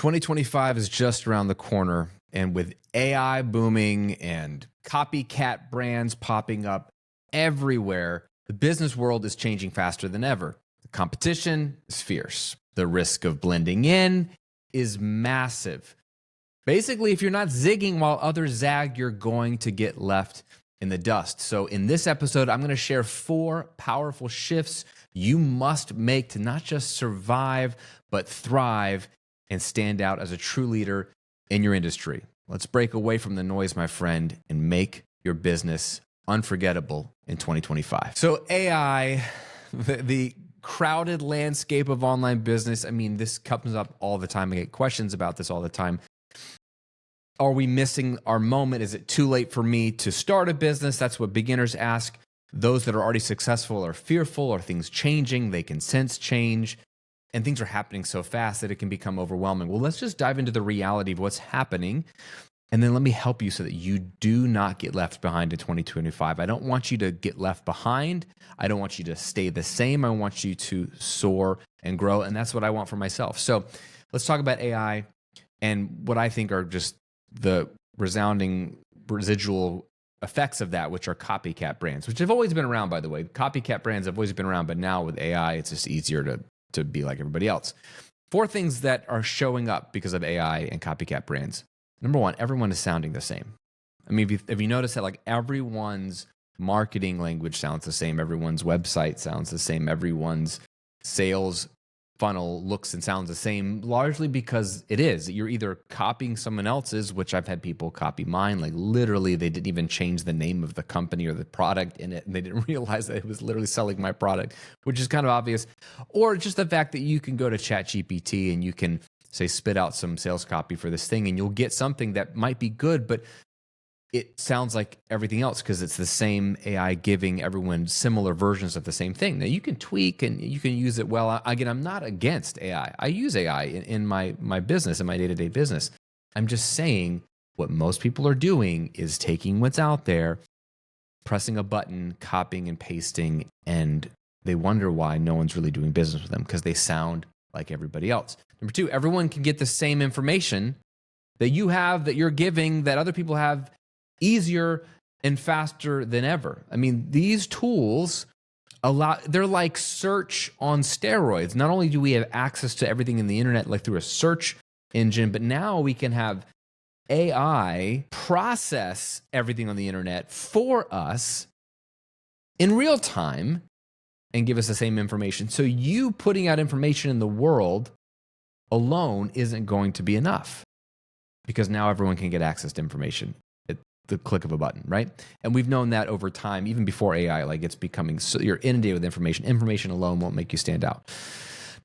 2025 is just around the corner, and with AI booming and copycat brands popping up everywhere, the business world is changing faster than ever. The competition is fierce. The risk of blending in is massive. Basically, if you're not zigging while others zag, you're going to get left in the dust. So in this episode, I'm going to share 4 powerful shifts you must make to not just survive, but thrive and stand out as a true leader in your industry. Let's break away from the noise, my friend, and make your business unforgettable in 2025. So AI, the crowded landscape of online business, I mean, this comes up all the time. I get questions about this all the time. Are we missing our moment? Is it too late for me to start a business? That's what beginners ask. Those that are already successful are fearful. Are things changing? They can sense change. And things are happening so fast that it can become overwhelming. Well, let's just dive into the reality of what's happening. And then let me help you so that you do not get left behind in 2025. I don't want you to get left behind. I don't want you to stay the same. I want you to soar and grow. And that's what I want for myself. So let's talk about AI and what I think are just the resounding residual effects of that, which are copycat brands, which have always been around, by the way. Copycat brands have always been around, but now with AI, it's just easier to be like everybody else. 4 things that are showing up because of AI and copycat brands. Number 1, everyone is sounding the same. I mean, if you notice that, like, everyone's marketing language sounds the same, everyone's website sounds the same, everyone's sales funnel looks and sounds the same, largely because it is. You're either copying someone else's, which I've had people copy mine, like literally they didn't even change the name of the company or the product in it, and they didn't realize that it was literally selling my product, which is kind of obvious. Or just the fact that you can go to ChatGPT and you can say, spit out some sales copy for this thing, and you'll get something that might be good, but it sounds like everything else because it's the same AI giving everyone similar versions of the same thing. Now, you can tweak and you can use it well. Again, I'm not against AI. I use AI in my business, in my day-to-day business. I'm just saying what most people are doing is taking what's out there, pressing a button, copying and pasting, and they wonder why no one's really doing business with them because they sound like everybody else. Number 2, everyone can get the same information that you have, that you're giving, that other people have, easier and faster than ever. I mean, these tools they're like search on steroids. Not only do we have access to everything in the internet, like through a search engine, but now we can have AI process everything on the internet for us in real time and give us the same information. So you putting out information in the world alone isn't going to be enough because now everyone can get access to information the click of a button, right? And we've known that over time, even before AI, like it's becoming, so you're inundated with information. Information alone won't make you stand out.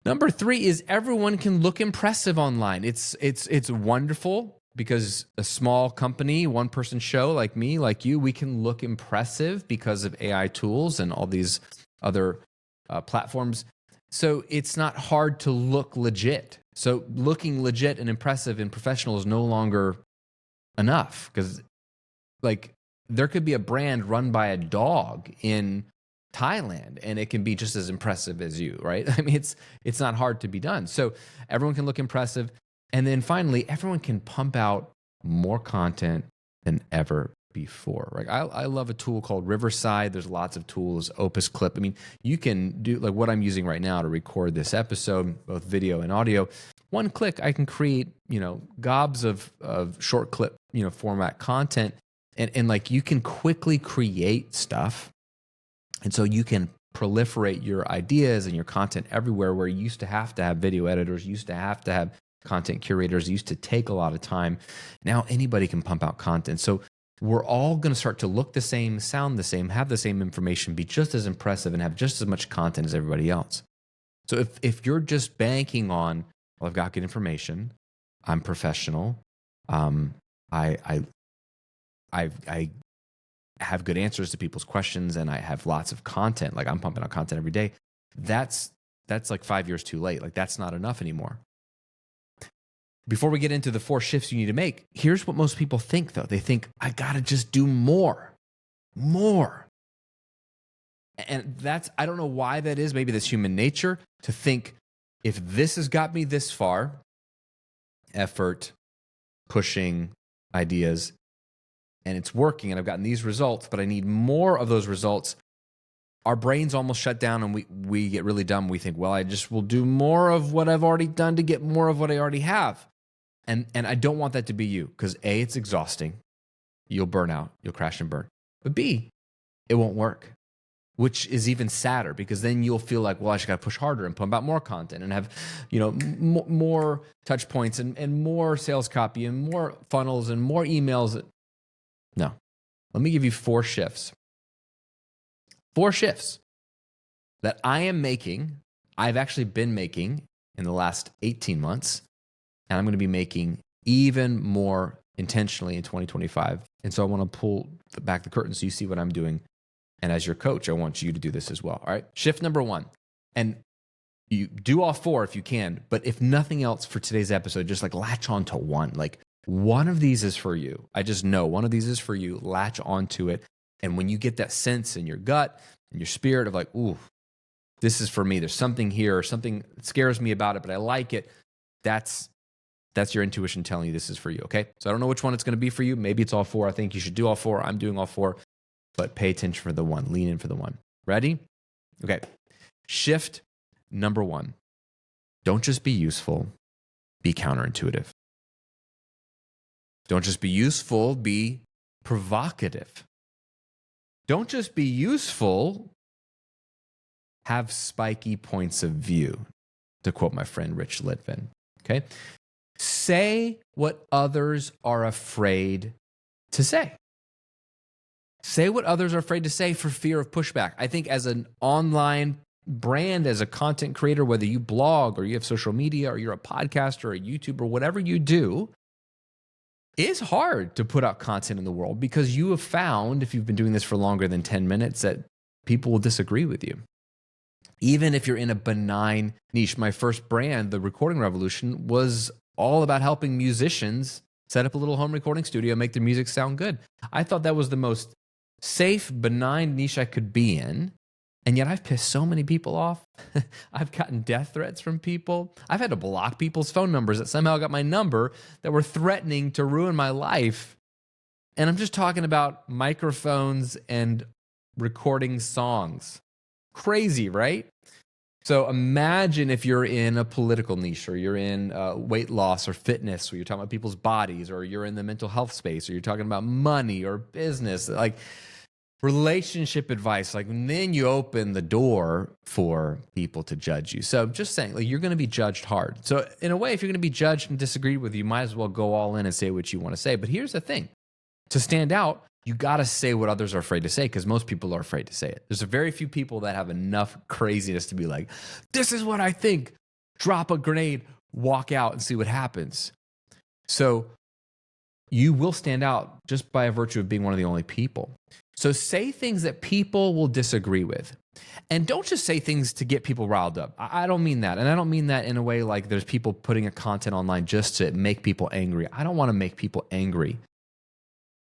Number 3 is everyone can look impressive online. It's wonderful because a small company, one person show like me, like you, we can look impressive because of AI tools and all these other platforms. So it's not hard to look legit. So looking legit and impressive and professional is no longer enough because like there could be a brand run by a dog in Thailand and it can be just as impressive as you, right? I mean, it's not hard to be done. So everyone can look impressive. And then finally, everyone can pump out more content than ever before, right? I love a tool called Riverside. There's lots of tools, Opus Clip. I mean, you can do like what I'm using right now to record this episode, both video and audio. One click, I can create, gobs of short clip, format content. And like you can quickly create stuff. And so you can proliferate your ideas and your content everywhere where you used to have video editors, used to have content curators, used to take a lot of time. Now anybody can pump out content. So we're all going to start to look the same, sound the same, have the same information, be just as impressive and have just as much content as everybody else. So if you're just banking on, well, I've got good information, I'm professional, I have good answers to people's questions and I have lots of content, like I'm pumping out content every day, that's like 5 years too late. Like that's not enough anymore. Before we get into the 4 shifts you need to make, here's what most people think though. They think, I gotta just do more. And I don't know why that is. Maybe that's human nature to think, if this has got me this far, effort, pushing ideas, and it's working, and I've gotten these results, but I need more of those results. Our brains almost shut down, and we get really dumb. We think, well, I just will do more of what I've already done to get more of what I already have. And I don't want that to be you, because A, it's exhausting. You'll burn out. You'll crash and burn. But B, it won't work, which is even sadder, because then you'll feel like, well, I just got to push harder and pump out more content and have, more touch points and more sales copy and more funnels and more emails. No. Let me give you 4 shifts. 4 shifts that I am making, I've actually been making in the last 18 months, and I'm going to be making even more intentionally in 2025. And so I want to pull back the curtain so you see what I'm doing. And as your coach, I want you to do this as well. All right. Shift number 1. And you do all 4 if you can, but if nothing else for today's episode, just like latch on to one. Like, one of these is for you. I just know one of these is for you. Latch onto it. And when you get that sense in your gut and your spirit of like, ooh, this is for me. There's something here, or something that scares me about it, but I like it. That's your intuition telling you this is for you, okay? So I don't know which one it's going to be for you. Maybe it's all 4. I think you should do all 4. I'm doing all 4, but pay attention for the one. Lean in for the one. Ready? Okay. Shift number 1. Don't just be useful, be counterintuitive. Don't just be useful, be provocative. Don't just be useful, have spiky points of view, to quote my friend Rich Litvin, okay? Say what others are afraid to say. Say what others are afraid to say for fear of pushback. I think as an online brand, as a content creator, whether you blog or you have social media or you're a podcaster or a YouTuber, whatever you do, it's hard to put out content in the world, because you have found, if you've been doing this for longer than 10 minutes, that people will disagree with you. Even if you're in a benign niche. My first brand, The Recording Revolution, was all about helping musicians set up a little home recording studio, make their music sound good. I thought that was the most safe, benign niche I could be in. And yet I've pissed so many people off. I've gotten death threats from people. I've had to block people's phone numbers that somehow got my number that were threatening to ruin my life. And I'm just talking about microphones and recording songs. Crazy, right? So imagine if you're in a political niche, or you're in weight loss or fitness, or you're talking about people's bodies, or you're in the mental health space, or you're talking about money or business, like relationship advice, like, and then you open the door for people to judge you. So just saying, like, you're going to be judged hard. So in a way, if you're going to be judged and disagreed with, you might as well go all in and say what you want to say. But here's the thing. To stand out, you got to say what others are afraid to say, because most people are afraid to say it. There's a very few people that have enough craziness to be like, this is what I think. Drop a grenade, walk out and see what happens. So you will stand out just by virtue of being one of the only people. So say things that people will disagree with. And don't just say things to get people riled up. I don't mean that. And I don't mean that in a way like there's people putting a content online just to make people angry. I don't want to make people angry.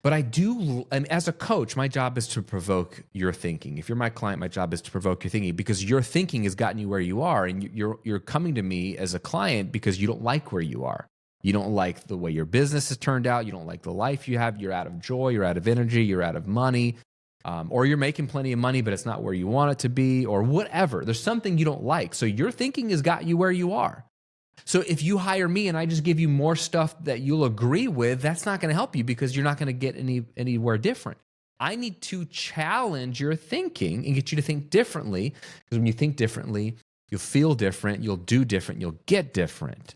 But I do, and as a coach, my job is to provoke your thinking. If you're my client, my job is to provoke your thinking, because your thinking has gotten you where you are. And you're coming to me as a client because you don't like where you are. You don't like the way your business has turned out. You don't like the life you have. You're out of joy. You're out of energy. You're out of money. Or you're making plenty of money, but it's not where you want it to be, or whatever. There's something you don't like. So your thinking has got you where you are. So if you hire me and I just give you more stuff that you'll agree with, that's not going to help you, because you're not going to get anywhere different. I need to challenge your thinking and get you to think differently, because when you think differently, you'll feel different, you'll do different, you'll get different.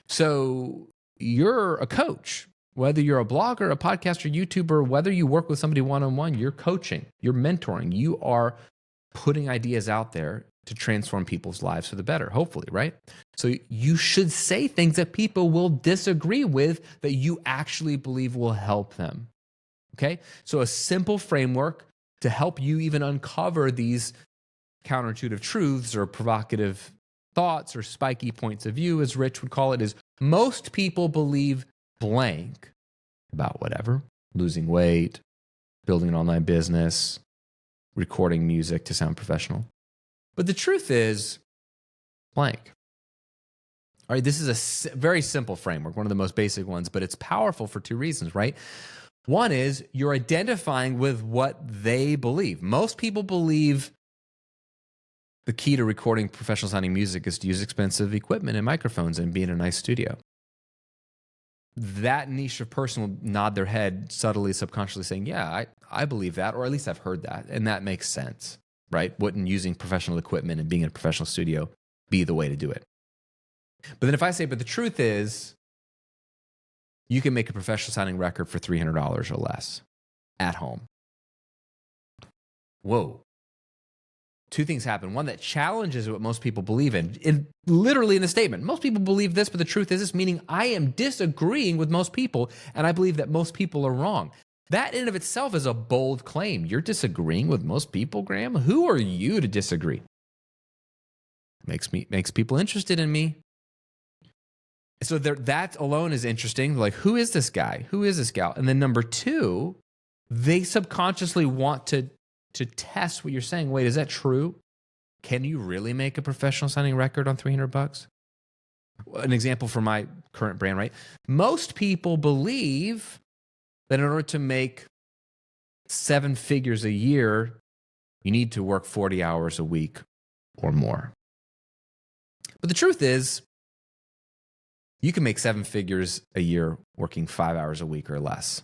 So you're a coach, whether you're a blogger, a podcaster, YouTuber, whether you work with somebody one-on-one, you're coaching, you're mentoring, you are putting ideas out there to transform people's lives for the better, hopefully, right? So you should say things that people will disagree with that you actually believe will help them, okay? So a simple framework to help you even uncover these counterintuitive truths or provocative thoughts or spiky points of view, as Rich would call it, is most people believe blank about whatever: losing weight, building an online business, recording music to sound professional. But the truth is blank. All right, this is a very simple framework, one of the most basic ones, but it's powerful for two reasons, right? One is you're identifying with what they believe. Most people believe the key to recording professional sounding music is to use expensive equipment and microphones and be in a nice studio. That niche of person will nod their head subtly, subconsciously saying, yeah, I believe that, or at least I've heard that. And that makes sense, right? Wouldn't using professional equipment and being in a professional studio be the way to do it? But then if I say, but the truth is, you can make a professional sounding record for $300 or less at home. Whoa. Two things happen. One, that challenges what most people believe in literally in the statement. Most people believe this, but the truth is this, meaning I am disagreeing with most people, and I believe that most people are wrong. That in and of itself is a bold claim. You're disagreeing with most people, Graham? Who are you to disagree? Makes people interested in me. So that alone is interesting. Like, who is this guy? Who is this gal? And then number two, they subconsciously want to test what you're saying. Wait, is that true? Can you really make a professional sounding record on $300? An example for my current brand, right? Most people believe that in order to make 7 figures a year, you need to work 40 hours a week or more. But the truth is, you can make 7 figures a year working 5 hours a week or less.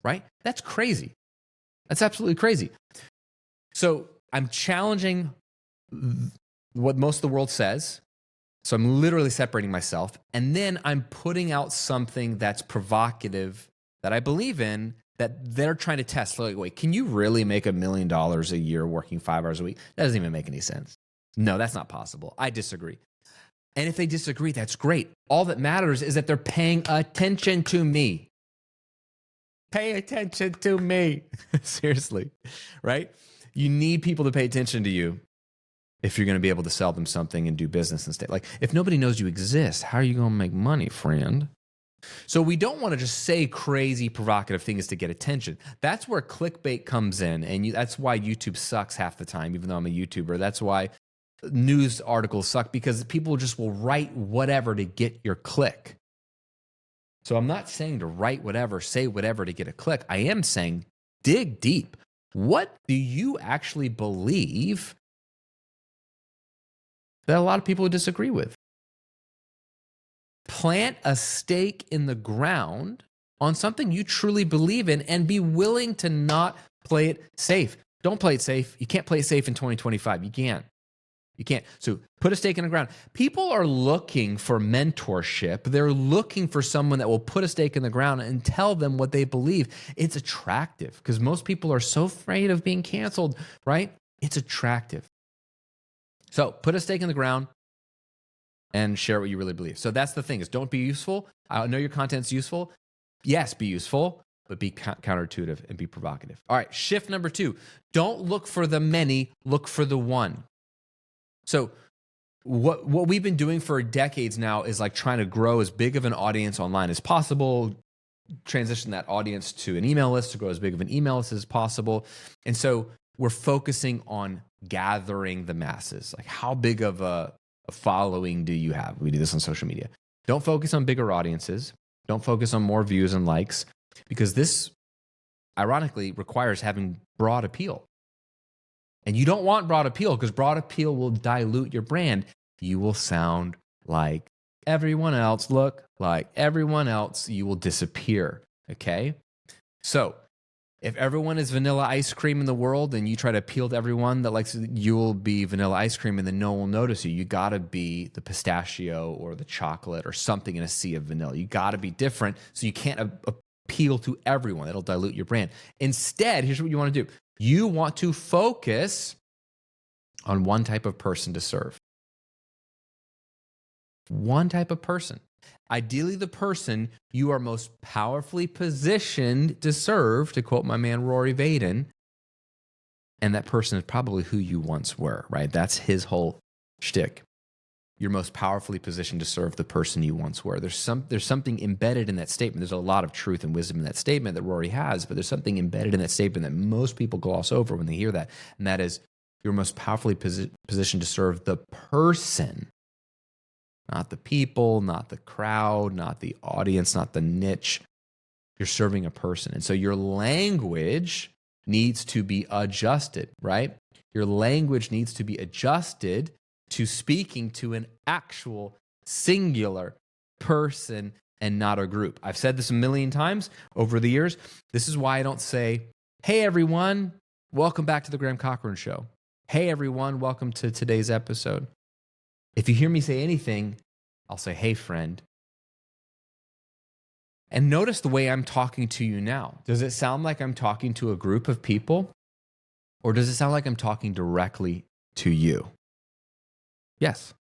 Right? That's crazy. That's absolutely crazy. So I'm challenging what most of the world says. So I'm literally separating myself. And then I'm putting out something that's provocative, that I believe in, that they're trying to test. Like, wait, can you really make $1 million a year working 5 hours a week? That doesn't even make any sense. No, that's not possible. I disagree. And if they disagree, that's great. All that matters is that they're paying attention to me. Pay attention to me. Seriously, right? You need people to pay attention to you if you're going to be able to sell them something and do business and stay. Like, if nobody knows you exist, how are you going to make money, friend? So we don't want to just say crazy, provocative things to get attention. That's where clickbait comes in. And that's why YouTube sucks half the time, even though I'm a YouTuber. That's why news articles suck, because people just will write whatever to get your click. So I'm not saying to write whatever, say whatever to get a click. I am saying dig deep. What do you actually believe that a lot of people disagree with? Plant a stake in the ground on something you truly believe in and be willing to not play it safe. Don't play it safe. You can't play it safe in 2025. You can't. You can't. So put a stake in the ground. People are looking for mentorship. They're looking for someone that will put a stake in the ground and tell them what they believe. It's attractive because most people are so afraid of being canceled, right? It's attractive. So put a stake in the ground and share what you really believe. So that's the thing, is don't be useful. I know your content's useful. Yes, be useful, but be counterintuitive and be provocative. All right, shift number 2. Don't look for the many, look for the one. So what we've been doing for decades now is like trying to grow as big of an audience online as possible, transition that audience to an email list to grow as big of an email list as possible. And so we're focusing on gathering the masses. Like, how big of a following do you have? We do this on social media. Don't focus on bigger audiences. Don't focus on more views and likes, because this ironically requires having broad appeal. And you don't want broad appeal, because broad appeal will dilute your brand. You will sound like everyone else, look like everyone else. You will disappear, okay? So if everyone is vanilla ice cream in the world and you try to appeal to everyone that likes it, you will be vanilla ice cream and then no one will notice you. You got to be the pistachio or the chocolate or something in a sea of vanilla. You got to be different, so you can't appeal to everyone. It'll dilute your brand. Instead, here's what you want to do. You want to focus on one type of person to serve. One type of person. Ideally, the person you are most powerfully positioned to serve, to quote my man Rory Vaden. And that person is probably who you once were, right? That's his whole shtick. You're most powerfully positioned to serve the person you once were. There's something embedded in that statement. There's a lot of truth and wisdom in that statement that Rory has, but there's something embedded in that statement that most people gloss over when they hear that. And that is, you're most powerfully positioned to serve the person not the people, not the crowd, not the audience, not the niche. You're serving a person. And so your language needs to be adjusted, right? Your language needs to be adjusted to speaking to an actual singular person and not a group. I've said this a million times over the years. This is why I don't say, hey, everyone, welcome back to the Graham Cochran Show. Hey, everyone, welcome to today's episode. If you hear me say anything, I'll say, hey, friend. And notice the way I'm talking to you now. Does it sound like I'm talking to a group of people? Or does it sound like I'm talking directly to you? Yes,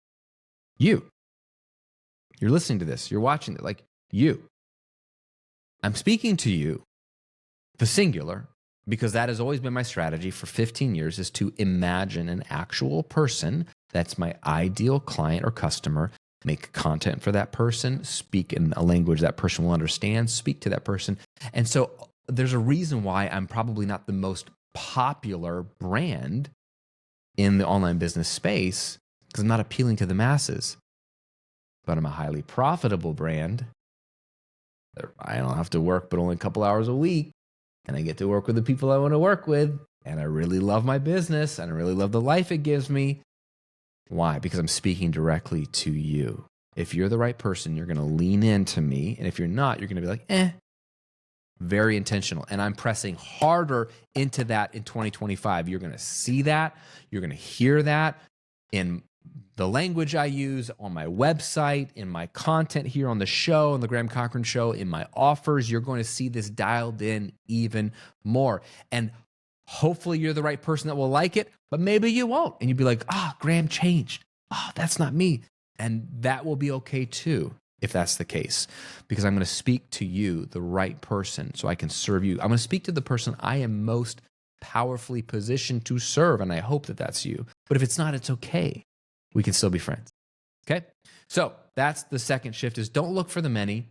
you. You're listening to this. You're watching it, like you. I'm speaking to you, the singular, because that has always been my strategy for 15 years, is to imagine an actual person that's my ideal client or customer, make content for that person, speak in a language that person will understand, speak to that person. And so there's a reason why I'm probably not the most popular brand in the online business space, because I'm not appealing to the masses. But I'm a highly profitable brand. I don't have to work but only a couple hours a week, and I get to work with the people I want to work with, and I really love my business, and I really love the life it gives me. Why? Because I'm speaking directly to you. If you're the right person, you're going to lean into me, and if you're not, you're going to be like, Very intentional. And I'm pressing harder into that in 2025. You're going to see that. You're going to hear that in the language I use on my website, in my content here on the show, on the Graham Cochran Show, in my offers. You're going to see this dialed in even more. And hopefully you're the right person that will like it, but maybe you won't. And you'll be like, Graham changed. That's not me. And that will be okay too, if that's the case, because I'm going to speak to you, the right person, so I can serve you. I'm going to speak to the person I am most powerfully positioned to serve, and I hope that that's you. But if it's not, it's okay. We can still be friends. Okay? So that's the second shift, is don't look for the many.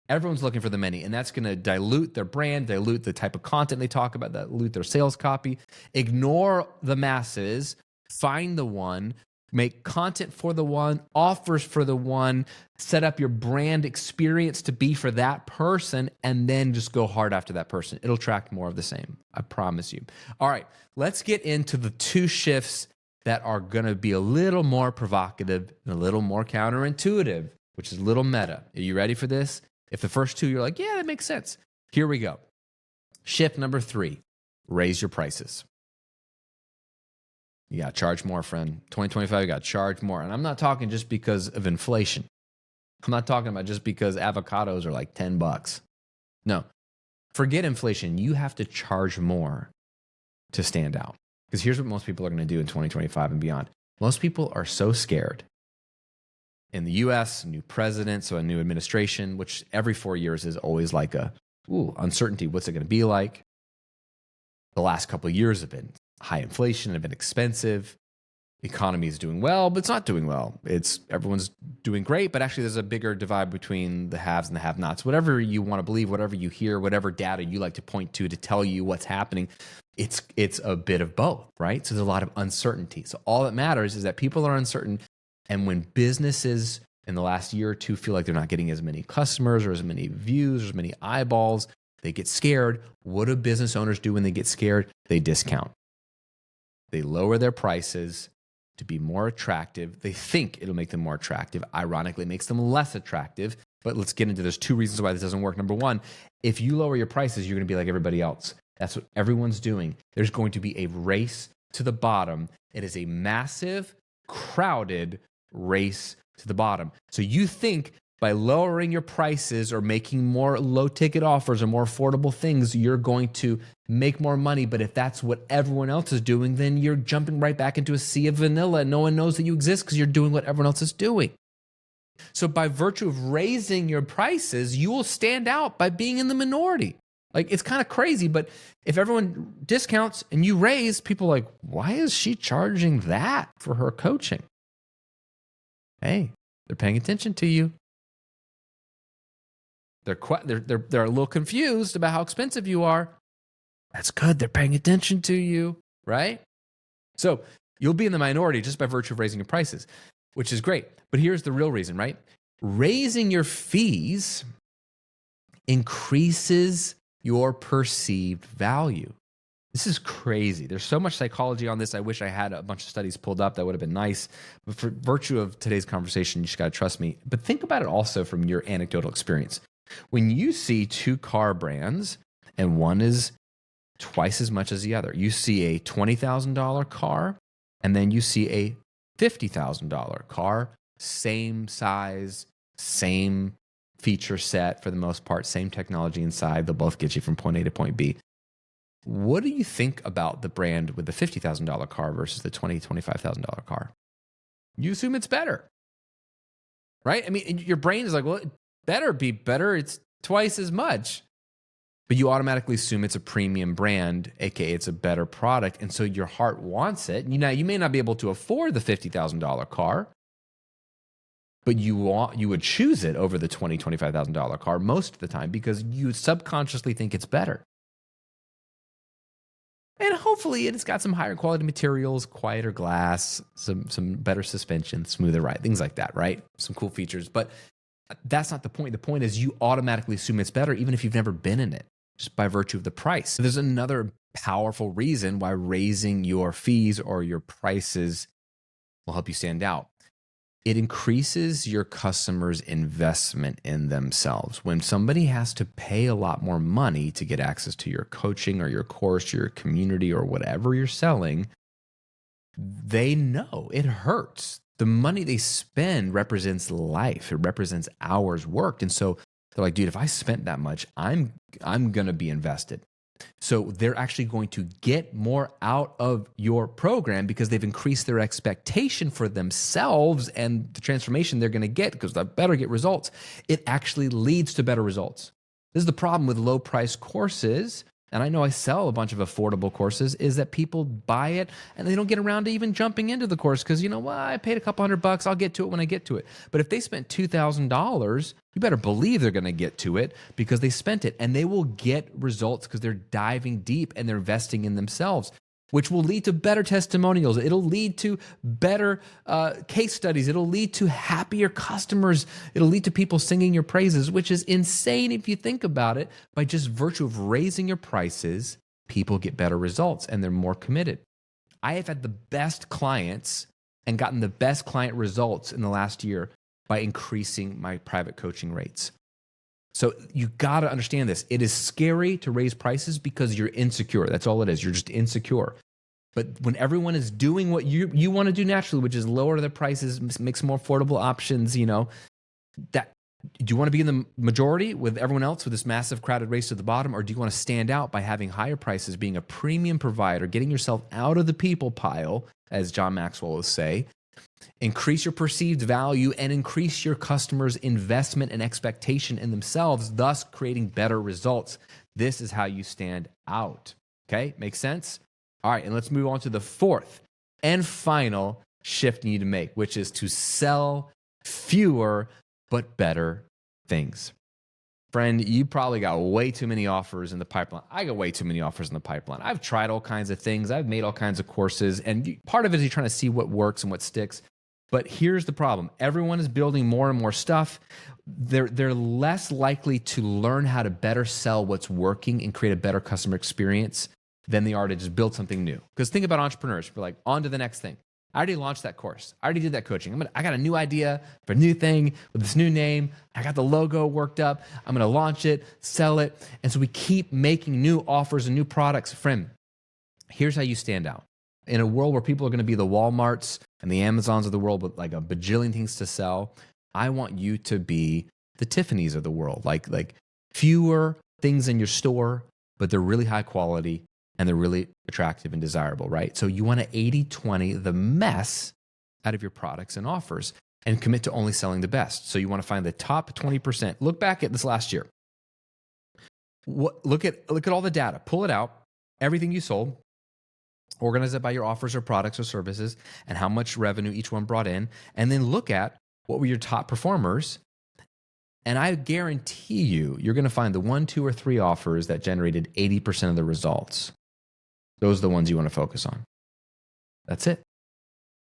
Everyone's looking for the many, and that's going to dilute their brand, dilute the type of content they talk about, dilute their sales copy. Ignore the masses. Find the one. Make content for the one, offers for the one, set up your brand experience to be for that person, and then just go hard after that person. It'll attract more of the same. I promise you. All right, let's get into the two shifts that are going to be a little more provocative and a little more counterintuitive, which is a little meta. Are you ready for this? If the first two, you're like, yeah, that makes sense. Here we go. Shift number 3, raise your prices. You got to charge more, friend. 2025, you got to charge more. And I'm not talking just because of inflation. I'm not talking about just because avocados are like $10. No, forget inflation. You have to charge more to stand out. Because here's what most people are going to do in 2025 and beyond. Most people are so scared. In the US, a new president, so a new administration, which every 4 years is always like uncertainty. What's it going to be like? The last couple of years have been high inflation, have been expensive. The economy is doing well, but it's not doing well. Everyone's doing great, but actually there's a bigger divide between the haves and the have-nots. Whatever you want to believe, whatever you hear, whatever data you like to point to tell you what's happening, it's a bit of both, right? So there's a lot of uncertainty. So all that matters is that people are uncertain, and when businesses in the last year or two feel like they're not getting as many customers or as many views or as many eyeballs, they get scared. What do business owners do when they get scared? They discount. They lower their prices to be more attractive. They think it'll make them more attractive. Ironically, it makes them less attractive. But let's get into, there's 2 reasons why this doesn't work. Number 1, if you lower your prices, you're going to be like everybody else. That's what everyone's doing. There's going to be a race to the bottom. It is a massive, crowded race to the bottom. So you think by lowering your prices or making more low-ticket offers or more affordable things, you're going to make more money. But if that's what everyone else is doing, then you're jumping right back into a sea of vanilla. No one knows that you exist because you're doing what everyone else is doing. So by virtue of raising your prices, you will stand out by being in the minority. Like, it's kind of crazy, but if everyone discounts and you raise, people are like, why is she charging that for her coaching? Hey, they're paying attention to you. They're a little confused about how expensive you are. That's good. They're paying attention to you, right? So you'll be in the minority just by virtue of raising your prices. which is great. But here's the real reason, right? Raising your fees increases your perceived value. This is crazy. There's so much psychology on this. I wish I had a bunch of studies pulled up. That would have been nice. But for virtue of today's conversation, you just got to trust me. But think about it also from your anecdotal experience. When you see two car brands and one is twice as much as the other, you see a $20,000 car and then you see a $50,000 car, same size, same feature set for the most part, same technology inside. They'll both get you from point A to point B. What do you think about the brand with the $50,000 car versus the $20,000, $25,000 car? You assume it's better, right? I mean, your brain is like, well, it better be better. It's twice as much. But you automatically assume it's a premium brand, aka it's a better product. And so your heart wants it. You may not be able to afford the $50,000 car, but you would choose it over the $20,000, $25,000 car most of the time because you subconsciously think it's better. And hopefully it's got some higher quality materials, quieter glass, some better suspension, smoother ride, things like that, right? Some cool features. But that's not the point. The point is you automatically assume it's better even if you've never been in it, just by virtue of the price. There's another powerful reason why raising your fees or your prices will help you stand out. It increases your customers' investment in themselves. When somebody has to pay a lot more money to get access to your coaching or your course, or your community, or whatever you're selling, they know it hurts. The money they spend represents life. It represents hours worked. And so they're like, dude, if I spent that much, I'm going to be invested. So they're actually going to get more out of your program because they've increased their expectation for themselves and the transformation they're going to get because they better get results. It actually leads to better results. This is the problem with low price courses. And I know I sell a bunch of affordable courses, is that people buy it and they don't get around to even jumping into the course because, I paid a couple $100. I'll get to it when I get to it. But if they spent $2,000, you better believe they're going to get to it because they spent it, and they will get results because they're diving deep and they're investing in themselves, which will lead to better testimonials. It'll lead to better case studies. It'll lead to happier customers. It'll lead to people singing your praises, which is insane if you think about it. By just virtue of raising your prices, people get better results and they're more committed. I have had the best clients and gotten the best client results in the last year by increasing my private coaching rates. So you got to understand this. It is scary to raise prices because you're insecure. That's all it is. You're just insecure. But when everyone is doing what you want to do naturally, which is lower the prices, make some more affordable options, that do you want to be in the majority with everyone else with this massive crowded race to the bottom, or do you want to stand out by having higher prices, being a premium provider, getting yourself out of the people pile, as John Maxwell will say, increase your perceived value and increase your customers' investment and expectation in themselves, thus creating better results. This is how you stand out. Okay, makes sense? All right, and let's move on to the fourth and final shift you need to make, which is to sell fewer but better things. Friend, you probably got way too many offers in the pipeline. I got way too many offers in the pipeline. I've tried all kinds of things. I've made all kinds of courses, and part of it is you're trying to see what works and what sticks. But here's the problem. Everyone is building more and more stuff. They're less likely to learn how to better sell what's working and create a better customer experience than they are to just build something new. Because think about entrepreneurs. We're like, on to the next thing. I already launched that course. I already did that coaching. I got a new idea for a new thing with this new name. I got the logo worked up. I'm going to launch it, sell it. And so we keep making new offers and new products. Friend, here's how you stand out. In a world where people are going to be the Walmarts and the Amazons of the world with like a bajillion things to sell, I want you to be the Tiffany's of the world. Like fewer things in your store, but they're really high quality and they're really attractive and desirable, right? So you want to 80-20 the mess out of your products and offers and commit to only selling the best. So you want to find the top 20%. Look back at this last year. Look at all the data. Pull it out, everything you sold, organize it by your offers or products or services and how much revenue each one brought in, and then look at what were your top performers. And I guarantee you're going to find the 1, 2, or 3 offers that generated 80% of the results. Those are the ones you want to focus on. That's it.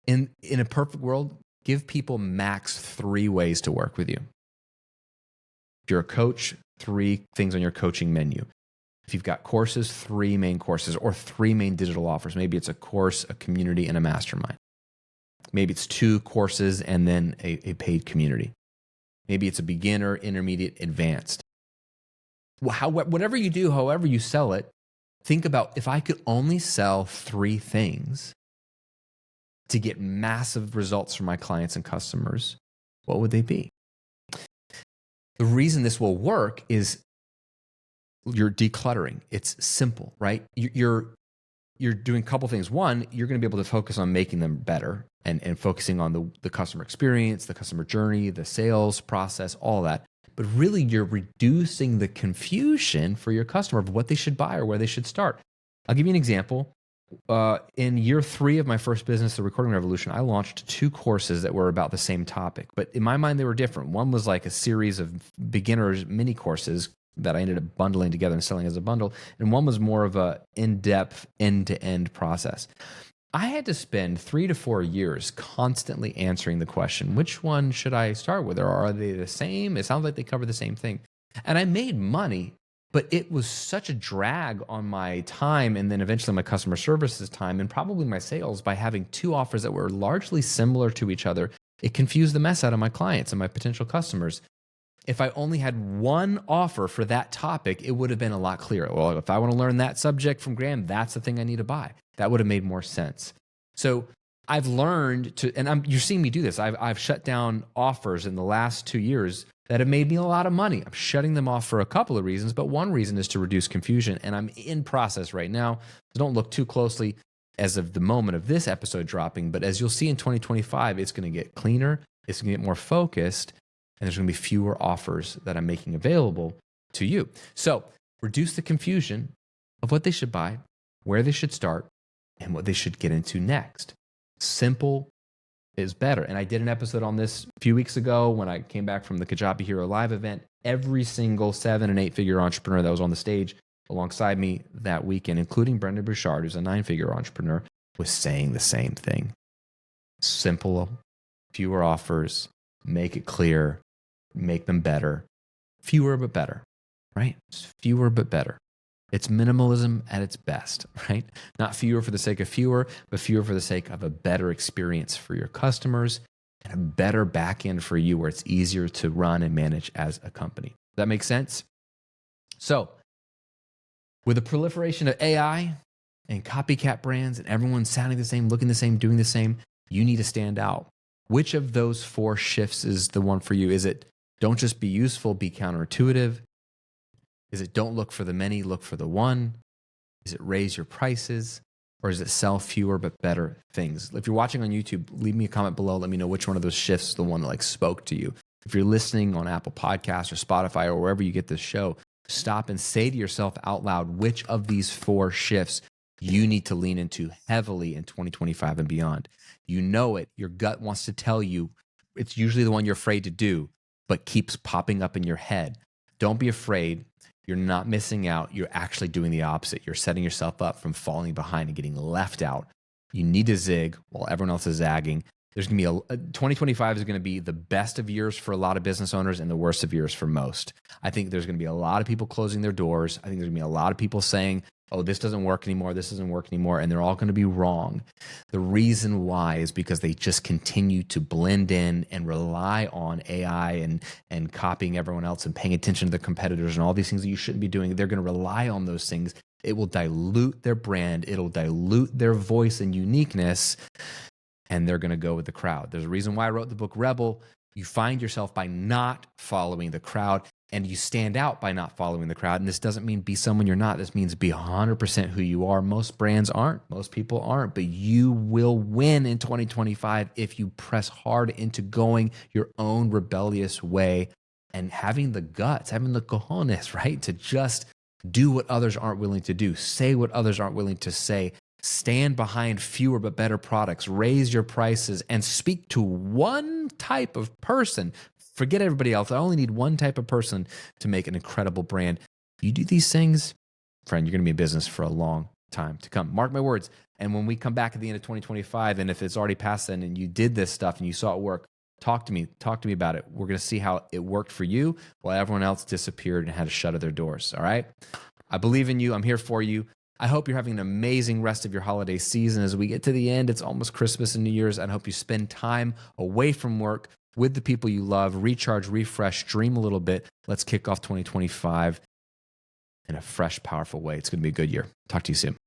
In a perfect world, give people max 3 ways to work with you. If you're a coach, 3 things on your coaching menu. If you've got courses, 3 main courses or 3 main digital offers. Maybe it's a course, a community, and a mastermind. Maybe it's 2 courses and then a paid community. Maybe it's a beginner, intermediate, advanced. Whatever you do, however you sell it, think about, if I could only sell 3 things to get massive results for my clients and customers, what would they be? The reason this will work is you're decluttering. It's simple, right? You're doing a couple things. One, you're going to be able to focus on making them better and focusing on the customer experience, the customer journey, the sales process, all that. But really, you're reducing the confusion for your customer of what they should buy or where they should start. I'll give you an example. In year 3 of my first business, The Recording Revolution, I launched 2 courses that were about the same topic. But in my mind, they were different. One was like a series of beginners mini courses that I ended up bundling together and selling as a bundle. And one was more of a in-depth, end-to-end process. I had to spend 3 to 4 years constantly answering the question, which one should I start with? Or are they the same? It sounds like they cover the same thing. And I made money, but it was such a drag on my time and then eventually my customer services time and probably my sales by having 2 offers that were largely similar to each other. It confused the mess out of my clients and my potential customers. If I only had 1 offer for that topic, it would have been a lot clearer. Well, if I want to learn that subject from Graham, that's the thing I need to buy. That would have made more sense. So I've learned to, and you're seeing me do this. I've shut down offers in the last 2 years that have made me a lot of money. I'm shutting them off for a couple of reasons, but one reason is to reduce confusion. And I'm in process right now. So don't look too closely as of the moment of this episode dropping. But as you'll see in 2025, it's going to get cleaner. It's going to get more focused. And there's going to be fewer offers that I'm making available to you. So reduce the confusion of what they should buy, where they should start, and what they should get into next. Simple is better. And I did an episode on this a few weeks ago when I came back from the Kajabi Hero Live event. Every single 7- and 8-figure entrepreneur that was on the stage alongside me that weekend, including Brendan Bouchard, who's a 9-figure entrepreneur, was saying the same thing. Simple, fewer offers, make it clear, make them better. Fewer but better, right? It's fewer but better. It's minimalism at its best, right? Not fewer for the sake of fewer, but fewer for the sake of a better experience for your customers and a better back end for you where it's easier to run and manage as a company. Does that make sense? So, with the proliferation of AI and copycat brands and everyone sounding the same, looking the same, doing the same, you need to stand out. Which of those 4 shifts is the one for you? Is it don't just be useful, be counterintuitive? Is it don't look for the many, look for the one? Is it raise your prices? Or is it sell fewer but better things? If you're watching on YouTube, leave me a comment below. Let me know which one of those shifts is the one that spoke to you. If you're listening on Apple Podcasts or Spotify or wherever you get this show, stop and say to yourself out loud which of these 4 shifts you need to lean into heavily in 2025 and beyond. You know it. Your gut wants to tell you. It's usually the one you're afraid to do, but keeps popping up in your head. Don't be afraid. You're not missing out. You're actually doing the opposite. You're setting yourself up from falling behind and getting left out. You need to zig while everyone else is zagging. There's going to be 2025 is going to be the best of years for a lot of business owners and the worst of years for most. I think there's going to be a lot of people closing their doors. I think there's going to be a lot of people saying, oh, this doesn't work anymore, this doesn't work anymore, and they're all going to be wrong. The reason why is because they just continue to blend in and rely on AI and copying everyone else and paying attention to their competitors and all these things that you shouldn't be doing. They're going to rely on those things. It will dilute their brand. It'll dilute their voice and uniqueness, and they're going to go with the crowd. There's a reason why I wrote the book Rebel. You find yourself by not following the crowd, and you stand out by not following the crowd. And this doesn't mean be someone you're not. This means be 100% who you are. Most brands aren't. Most people aren't. But you will win in 2025 if you press hard into going your own rebellious way and having the guts, having the cojones, right? To just do what others aren't willing to do. Say what others aren't willing to say. Stand behind fewer but better products. Raise your prices and speak to one type of person. Forget everybody else. I only need one type of person to make an incredible brand. You do these things, friend, you're going to be in business for a long time to come. Mark my words. And when we come back at the end of 2025, and if it's already past then and you did this stuff and you saw it work, talk to me about it. We're going to see how it worked for you while everyone else disappeared and had to shut their doors. All right. I believe in you. I'm here for you. I hope you're having an amazing rest of your holiday season. As we get to the end, it's almost Christmas and New Year's. I hope you spend time away from work with the people you love, recharge, refresh, dream a little bit. Let's kick off 2025 in a fresh, powerful way. It's going to be a good year. Talk to you soon.